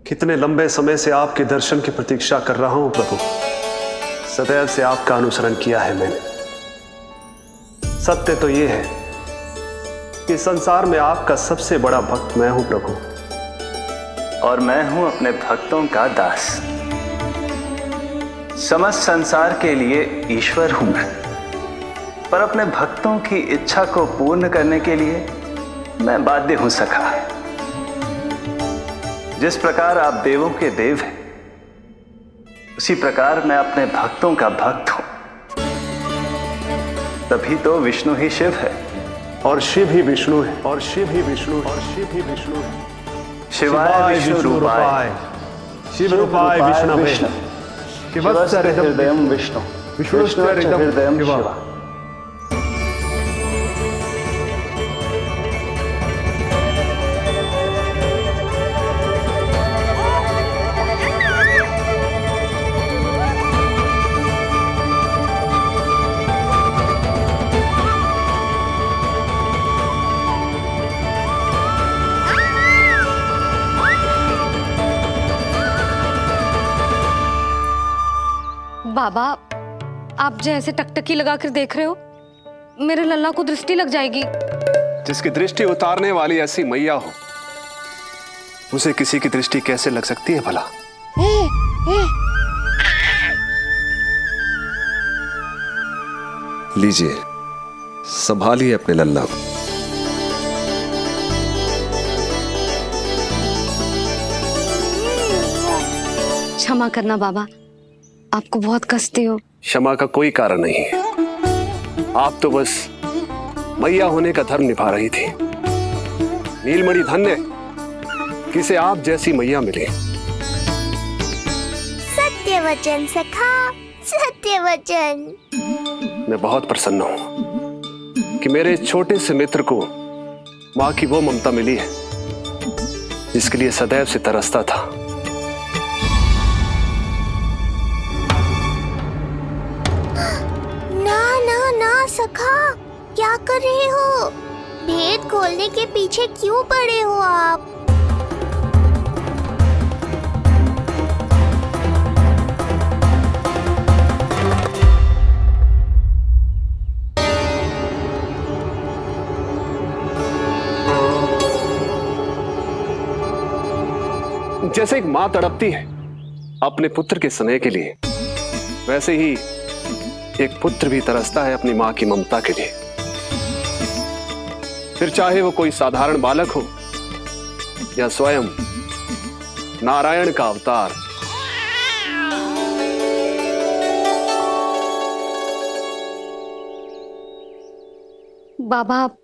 कितने लंबे समय से आपके दर्शन की प्रतीक्षा कर रहा हूं प्रभु। सदैव से आपका अनुसरण किया है मैंने। सत्य तो यह है कि संसार में आपका सबसे बड़ा भक्त मैं हूं प्रभु, और मैं हूं अपने भक्तों का दास। समस्त संसार के लिए ईश्वर हूं मैं, पर अपने भक्तों की इच्छा को पूर्ण करने के लिए मैं बाध्य हूं सखा। जिस प्रकार आप देवों के देव हैं, उसी प्रकार मैं अपने भक्तों का भक्त हूं। तभी तो विष्णु ही शिव है, और शिव ही विष्णु है, और शिव ही विष्णु है, और शिव ही विष्णु है। शिवाय विष्णु रूपाय, शिव रूपाय विष्णवे, शिवस्य हृदयं विष्णु, विष्णु हृदयं शिवा। बाबा, आप जैसे टकटकी लगाकर देख रहे हो, मेरे लल्ला को दृष्टि लग जाएगी। जिसकी दृष्टि उतारने वाली ऐसी मैया हो, उसे किसी की दृष्टि कैसे लग सकती है भला? लीजिए, संभालिए अपने लल्ला को। क्षमा करना बाबा, आपको बहुत कष्ट हो। क्षमा का कोई कारण नहीं है। आप तो बस मैया होने का धर्म निभा रही थी। नीलमणि धन्य किसे आप जैसी मैया मिले। सत्य वचन सखा, सत्य वचन। मैं बहुत प्रसन्न हूं कि मेरे छोटे से मित्र को मां की वो ममता मिली है जिसके लिए सदैव से तरसता था। सखा, क्या कर रहे हो? भेद खोलने के पीछे क्यों पड़े हो आप? जैसे एक मां तड़पती है अपने पुत्र के स्नेह के लिए, वैसे ही एक पुत्र भी तरसता है अपनी मां की ममता के लिए। फिर चाहे वो कोई साधारण बालक हो या स्वयं नारायण का अवतार। बाबा, आप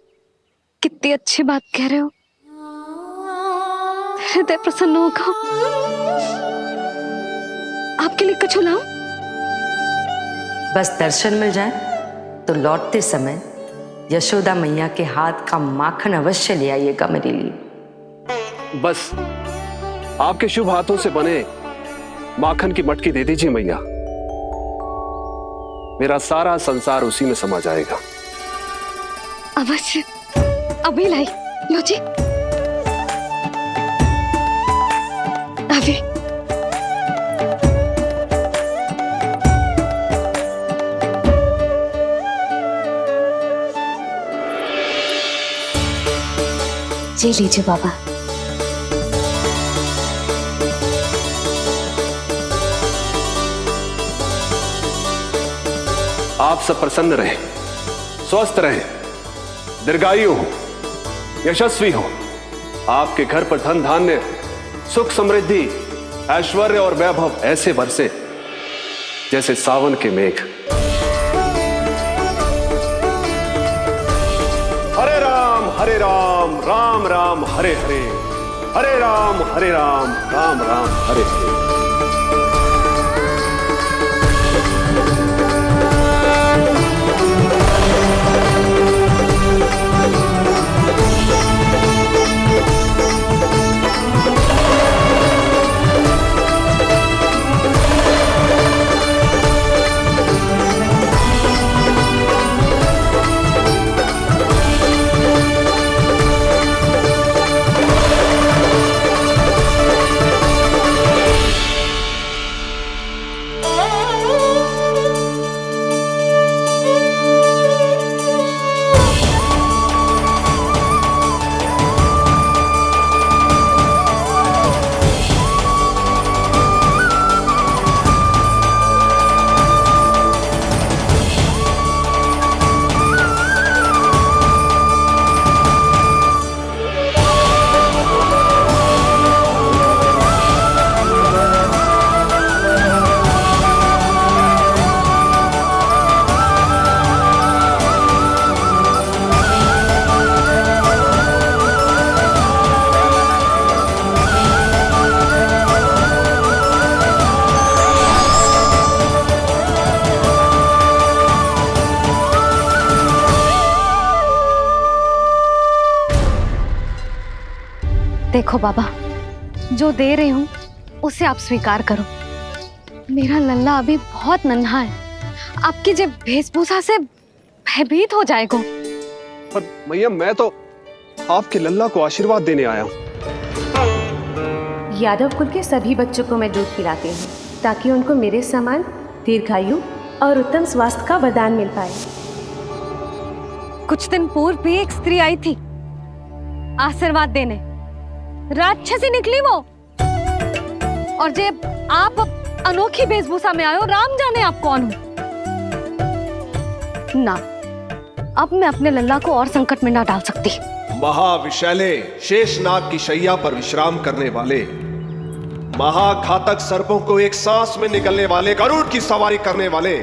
कितनी अच्छी बात कह रहे हो। हृदय प्रसन्न होगा। आपके लिए कछु लाऊं? बस दर्शन मिल जाए तो लौटते समय यशोदा मैया के हाथ का माखन अवश्य ले आइएगा मेरे लिए। बस आपके शुभ हाथों से बने माखन की मटकी दे दीजिए मैया। मेरा सारा संसार उसी में समा जाएगा। अवश्य, अभी लाई। लो जी, अभी। जी लीजिए बाबा। आप सब प्रसन्न रहें, स्वस्थ रहें, दीर्घायु हो, यशस्वी हो। आपके घर पर धन धान्य, सुख समृद्धि, ऐश्वर्य और वैभव ऐसे बरसे जैसे सावन के मेघ। हरे राम, राम राम हरे हरे, हरे राम, राम राम हरे हरे। देखो बाबा, जो दे रही हूँ उसे आप स्वीकार करो। मेरा लल्ला अभी बहुत नन्हा है, आपकी जब वेशभूषा से भयभीत हो जाएगा। पर मैया मैं तो आपके लल्ला को आशीर्वाद देने आया हूँ। यादव कुल के सभी बच्चों को मैं दूध पिलाती हूँ ताकि उनको मेरे समान दीर्घायु और उत्तम स्वास्थ्य का वरदान मिल पाए। कुछ दिन पूर्व भी एक स्त्री आई थी आशीर्वाद देने, राक्षसी निकली वो। और जब आप अनोखी वेशभूषा में आए हो, राम जाने आप कौन हो। ना, अब मैं अपने लल्ला को और संकट में ना डाल सकती। महाविशैले शेषनाग की शैया पर विश्राम करने वाले, महाघातक सर्पों को एक सांस में निगलने वाले, गरुड़ की सवारी करने वाले,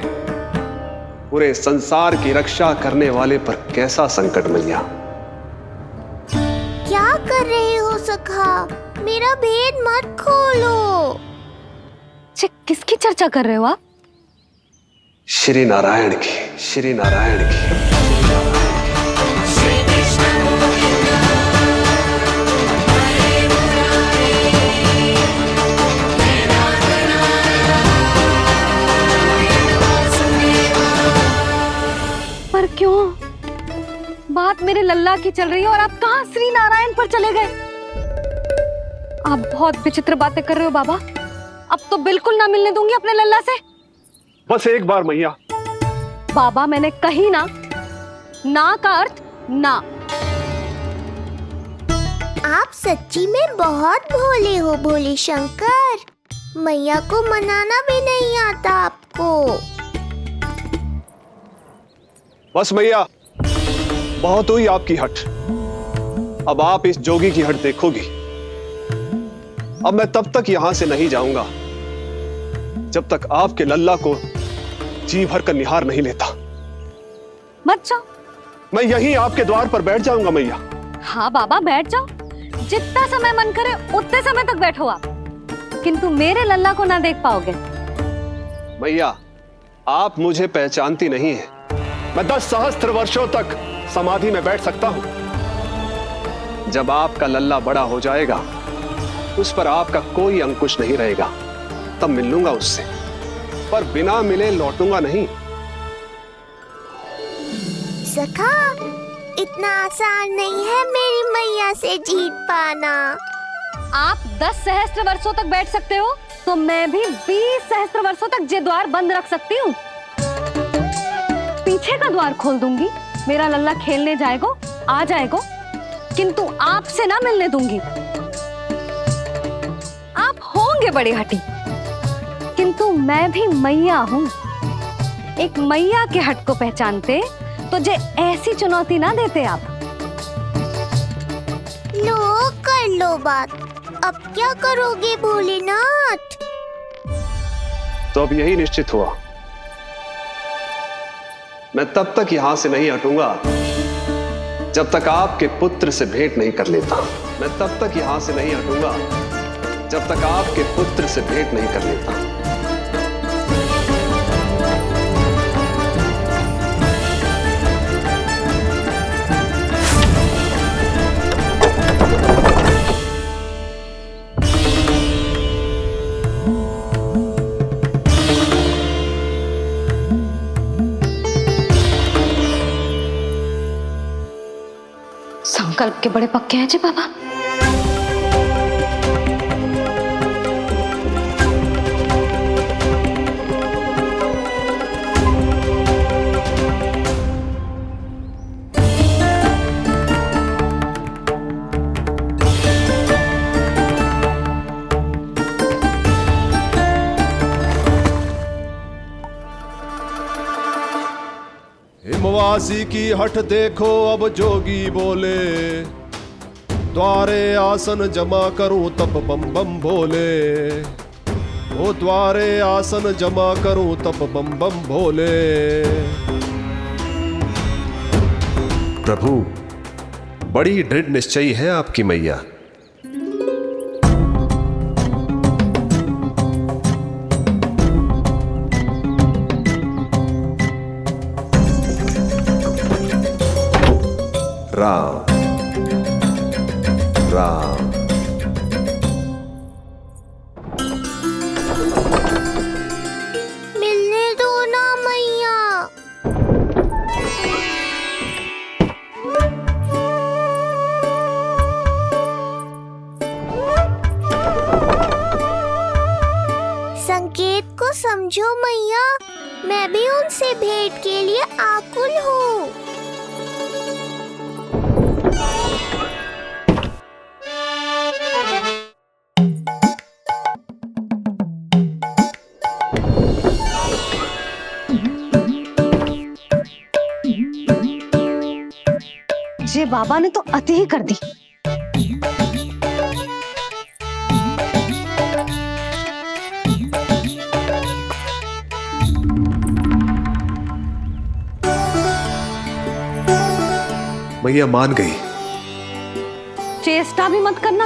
पूरे संसार की रक्षा करने वाले पर कैसा संकट मैया। क्या कर रहे हो सखा? मेरा भेद मत खोलो। किसकी चर्चा कर रहे हो आप? श्री नारायण की, श्री नारायण की। पर क्यों? बात मेरे लल्ला की चल रही है और आप कहां श्री नारायण पर चले गए? आप बहुत विचित्र बातें कर रहे हो बाबा। अब तो बिल्कुल ना मिलने दूंगी अपने लल्ला से। बस एक बार मैया। बाबा मैंने कही ना, ना का अर्थ ना। आप सच्ची में बहुत भोले हो भोले शंकर। मैया को मनाना भी नहीं आता आपको। बस मैया, बहुत हुई आपकी हट। अब आप इस जोगी की हट देखोगी। अब मैं तब तक यहां से नहीं जाऊंगा जब तक आपके लल्ला को जी भर कर निहार नहीं लेता। मत जाओ। मैं यहीं आपके द्वार पर बैठ जाऊंगा मैया। हाँ बाबा बैठ जाओ, जितना समय मन करे उतने समय तक बैठो आप, किंतु मेरे लल्ला को ना देख पाओगे। मैया, आप मुझे पहचानती नहीं है। मैं 10 सहस्त्र वर्षों तक समाधि में बैठ सकता हूं। जब आपका लल्ला बड़ा हो जाएगा, उस पर आपका कोई अंकुश नहीं रहेगा, तब मिल लूंगा उससे, पर बिना मिले लौटूंगा नहीं। सखा, इतना आसान नहीं है मेरी मैया से जीत पाना। आप 10 सहस्त्र वर्षों तक बैठ सकते हो, तो मैं भी 20 सहस्त्र वर्षों तक ये द्वार बंद रख सकती हूँ। पीछे का द्वार खोल दूंगी, मेरा लल्ला खेलने जाएगा, आ जाएगा, किंतु आपसे ना मिलने दूंगी। आप होंगे बड़ी हठी, किंतु मैं भी मैया हूँ। एक मैया के हट को पहचानते तो जे ऐसी चुनौती ना देते आप। लो कर लो बात। अब क्या करोगे भोलेनाथ? तो अब यही निश्चित हुआ, मैं तब तक यहां से नहीं हटूंगा जब तक आपके पुत्र से भेंट नहीं कर लेता। मैं तब तक यहां से नहीं हटूंगा जब तक आपके पुत्र से भेंट नहीं कर लेता। संकल्प के बड़े पक्के हैं जी बाबा। हिमवासी की हट देखो अब जोगी बोले, द्वारे आसन जमा करूं तब बम बम भोले। ओ द्वारे आसन जमा करूं तब बम बम भोले। प्रभु, बड़ी दृढ़ निश्चयी है आपकी मैया। राम राम तो समझो मैया, मैं भी उनसे भेंट के लिए आकुल हूँ। ये बाबा ने तो अति ही कर दी। मैया मान गई। चेष्टा भी मत करना।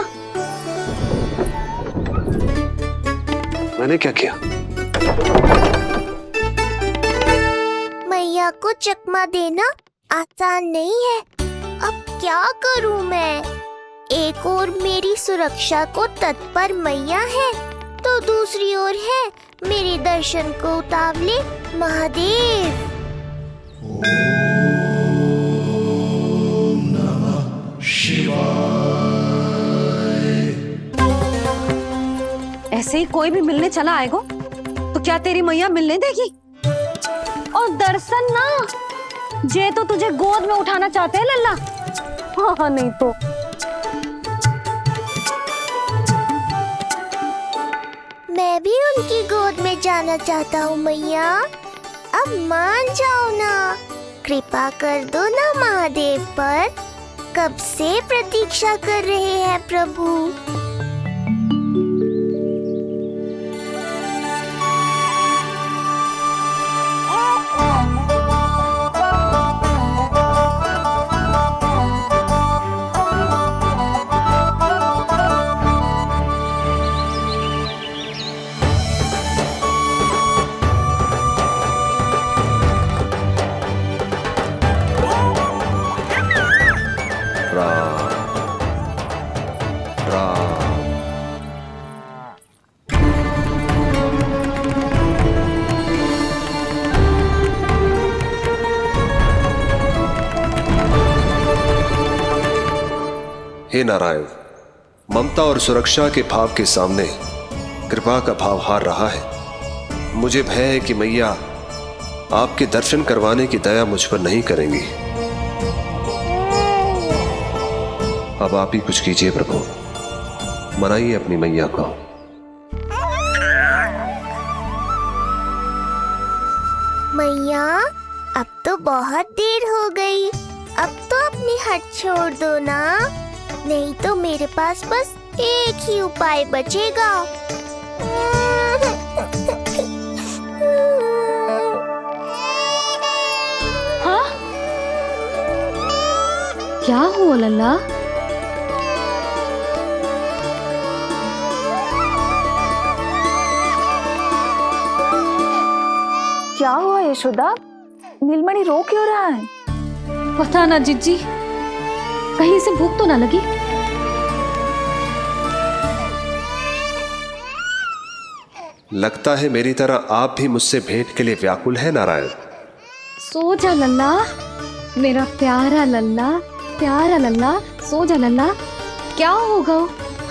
मैंने क्या किया? मैया को चकमा देना आसान नहीं है। अब क्या करूं मैं? एक ओर मेरी सुरक्षा को तत्पर मैया है, तो दूसरी ओर है मेरे दर्शन को उतावले महादेव। ऐसे ही कोई भी मिलने चला आएगा तो क्या तेरी मैया मिलने देगी? और दर्शन ना, जे तो तुझे गोद में उठाना चाहते हैं लल्ला। हाँ नहीं तो मैं भी उनकी गोद में जाना चाहता हूँ मैया। अब मान जाओ ना, कृपा कर दो ना महादेव पर। कब से प्रतीक्षा कर रहे हैं प्रभु। हे नारायण, ममता और सुरक्षा के भाव के सामने कृपा का भाव हार रहा है। मुझे भय है कि मैया आपके दर्शन करवाने की दया मुझ पर नहीं करेंगी। अब आप ही कुछ कीजिए प्रभु, मनाइए अपनी मैया को। मैया, अब तो बहुत देर हो गई। अब तो अपनी हट छोड़ दो ना, नहीं तो मेरे पास बस एक ही उपाय बचेगा। हाँ? क्या हुआ लल्ला? क्या हुआ यशोदा? नीलमणि रो क्यों रहा है? पता ना जिज्जी, कहीं से भूख तो ना लगी। लगता है मेरी तरह आप भी मुझसे भेंट के लिए व्याकुल है नारायण। सो जा लल्ला, मेरा प्यारा लल्ला, प्यारा लल्ला, सो जा लल्ला। क्या होगा?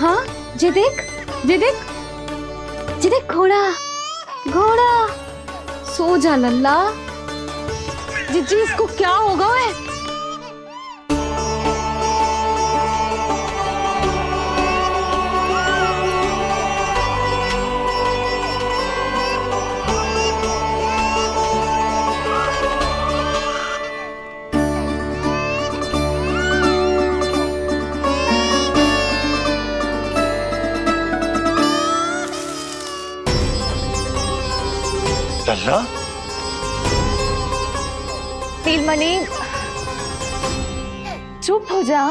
हाँ, जे देख, जे देख, जे देख, घोड़ा, घोड़ा। सो जा लल्ला। जिज्जी, इसको क्या होगा? है लल्ला, नीलमणि, चुप हो जा,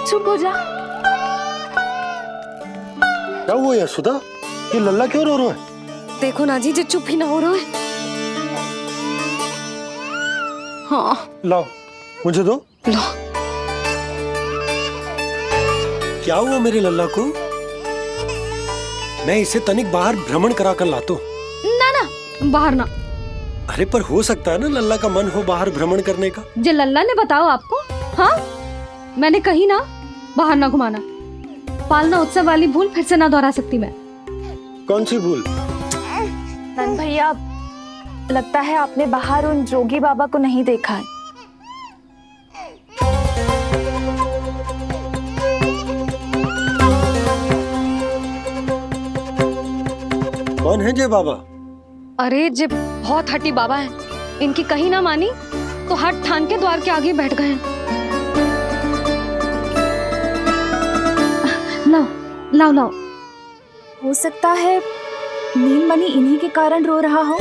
चुप हो जा। क्या हुआ यशोदा? ये लल्ला क्यों रो रहा है? देखो ना जी, जे चुप ही ना हो रहा है। हाँ, लाओ, मुझे दो। लो। क्या हुआ मेरे लल्ला को? मैं इसे तनिक बाहर भ्रमण करा कर लाता हूं। ना ना, बाहर ना। अरे पर हो सकता है ना लल्ला का मन हो बाहर भ्रमण करने का। जे लल्ला ने बताओ आपको? हाँ, मैंने कही ना बाहर ना घुमाना। पालना उत्सव वाली भूल फिर से ना दोहरा सकती मैं। कौन सी भूल? नंद भैया, लगता है आपने बाहर उन जोगी बाबा को नहीं देखा है। कौन है जे बाबा? अरे जे बहुत हट्टी बाबा है, इनकी कहीं ना मानी तो हट ठान के द्वार के आगे बैठ गए हैं। लाओ लाओ लाओ। हो सकता है नीलमणि इन्हीं के कारण रो रहा हो।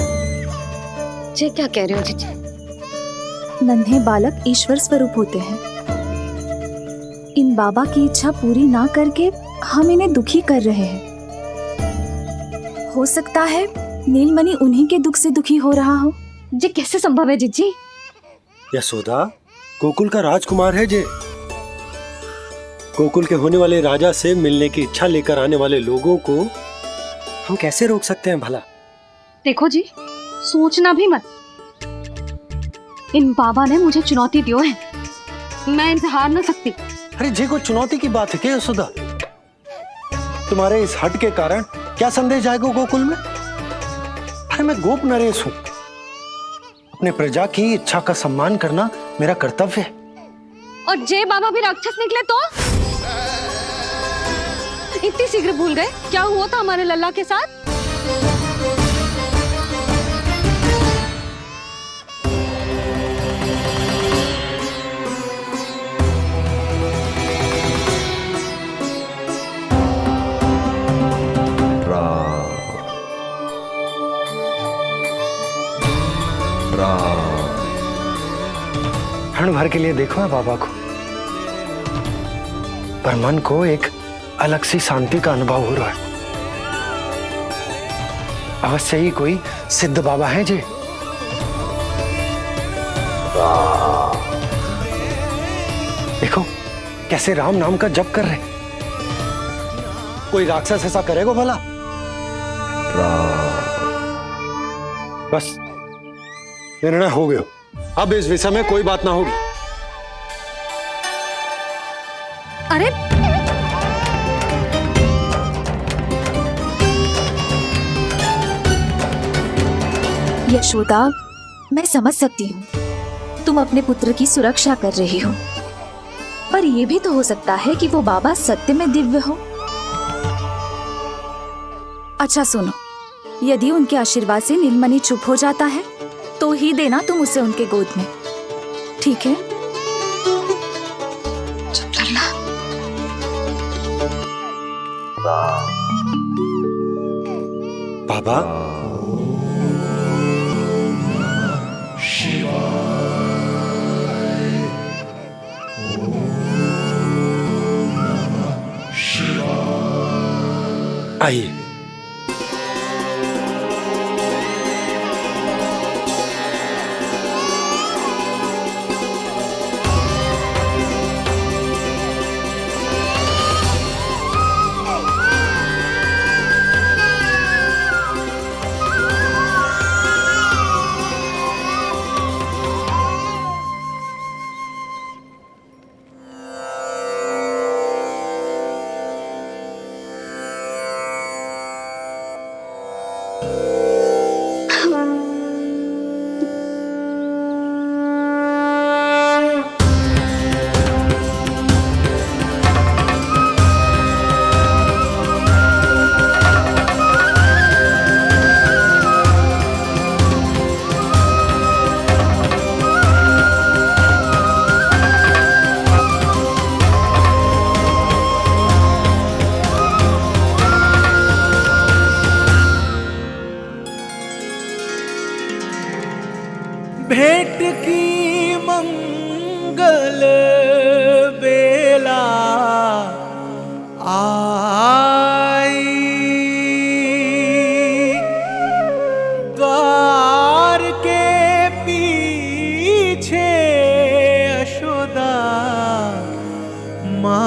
जे क्या कह रहे हो जीजी? नन्हे बालक ईश्वर स्वरूप होते हैं। इन बाबा की इच्छा पूरी ना करके हम इन्हें दुखी कर रहे हैं। हो सकता है नीलमणि उन्हीं के दुख से दुखी हो रहा हो। जे कैसे संभव है जीजी? यशोदा, गोकुल का राजकुमार है जे। गोकुल के होने वाले राजा से मिलने की इच्छा लेकर आने वाले लोगों को हम कैसे रोक सकते हैं भला? देखो जी, सोचना भी मत। इन बाबा ने मुझे चुनौती दियो है, मैं इनसे हार ना सकती। अरे जी, कोई चुनौती की बात है क्या यशोदा? तुम्हारे इस हट के कारण क्या संदेश जाएगा गोकुल में? अरे मैं गोप नरेश हूं। अपने प्रजा की इच्छा का सम्मान करना मेरा कर्तव्य है। और जे बाबा भी राक्षस निकले तो? इतनी शीघ्र भूल गए क्या हुआ था हमारे लल्ला के साथ? क्षण भर के लिए देखो है बाबा को, पर मन को एक अलग सी शांति का अनुभव हो रहा है। अवश्य ही कोई सिद्ध बाबा है जी। देखो कैसे राम नाम का जप कर रहे। कोई राक्षस ऐसा करेगा भला? बस निर्णय हो गया, अब इस विषय में कोई बात ना होगी। अरे यशोदा, मैं समझ सकती हूँ तुम अपने पुत्र की सुरक्षा कर रही हो, पर यह भी तो हो सकता है कि वो बाबा सत्य में दिव्य हो। अच्छा सुनो, यदि उनके आशीर्वाद से नीलमणि चुप हो जाता है तो ही देना तुम उसे उनके गोद में, ठीक है? चुप करना। बाबा, आइए। भेंट की मंगल बेला आई, द्वार के पीछे यशोदा माई,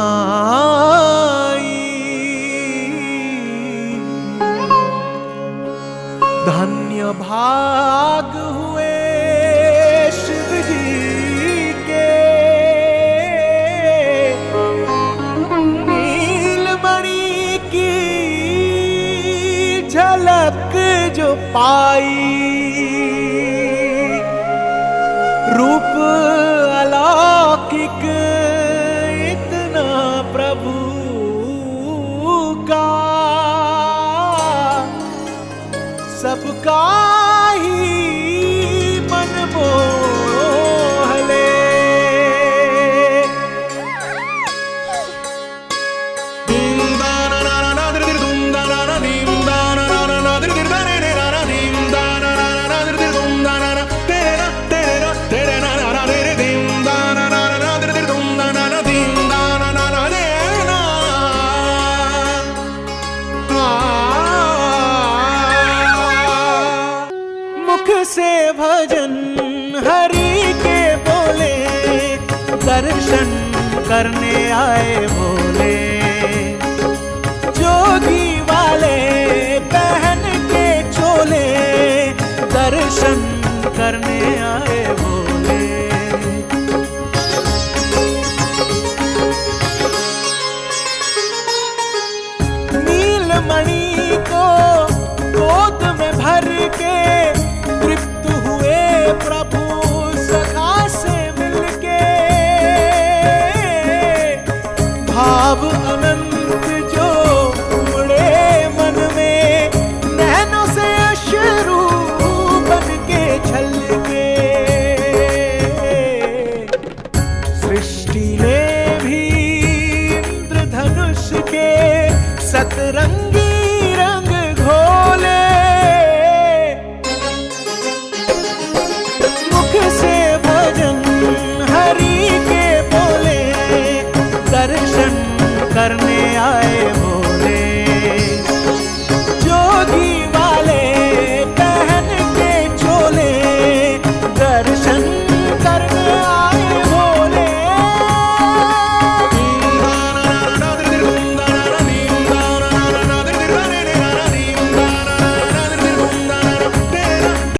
धन्य भाग हुए शिव जी के, नीलमणि की झलक जो पाई, रूप अलौकिक इतना प्रभु का, सबका ही मन मोह ले। मुख से भजन हरि के बोले, दर्शन करने आए भोले, जोगी वाले पहन के चोले, दर्शन करने आए भोले। नीलमणि को गोद में भर के तृप्त हुए प्रभु सखा से मिलके, भाव अनंत जो उमड़े मन में, नैनों से अश्रु बन के छलके। सृष्टि ने भी इंद्रधनुष के सतरंगी